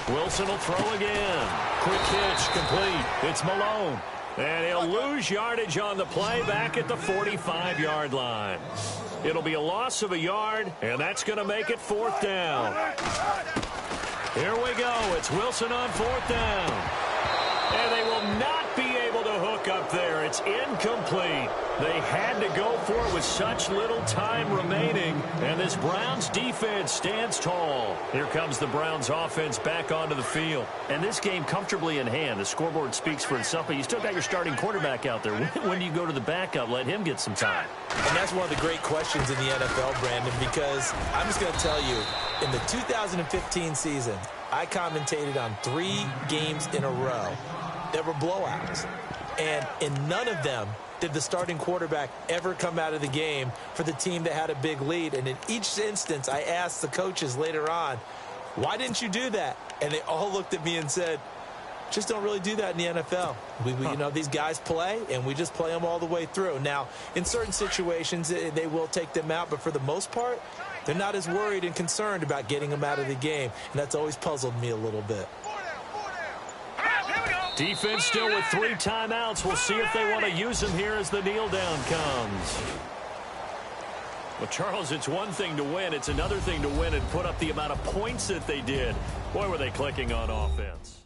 Wilson will throw again. Quick hitch, complete. It's Malone. And he'll lose yardage on the play back at the 45-yard line. It'll be a loss of a yard, and that's going to make it 4th down. Here we go. It's Wilson on 4th down. And they will not be able to hook up there. It's incomplete. They had to go for it with such little time remaining. And this Browns defense stands tall. Here comes the Browns offense back onto the field. And this game comfortably in hand. The scoreboard speaks for itself, but you still got your starting quarterback out there. When do you go to the backup? Let him get some time. And that's one of the great questions in the NFL, Brandon, because I'm just going to tell you, in the 2015 season, I commentated on 3 games in a row that were blowouts. And in none of them did the starting quarterback ever come out of the game for the team that had a big lead. And in each instance, I asked the coaches later on, why didn't you do that? And they all looked at me and said, just don't really do that in the NFL. You know, these guys play, and we just play them all the way through. Now, in certain situations, they will take them out, but for the most part, they're not as worried and concerned about getting them out of the game. And that's always puzzled me a little bit. Defense still with 3 timeouts. We'll see if they want to use them here as the kneel down comes. Well, Charles, it's one thing to win. It's another thing to win and put up the amount of points that they did. Boy, were they clicking on offense.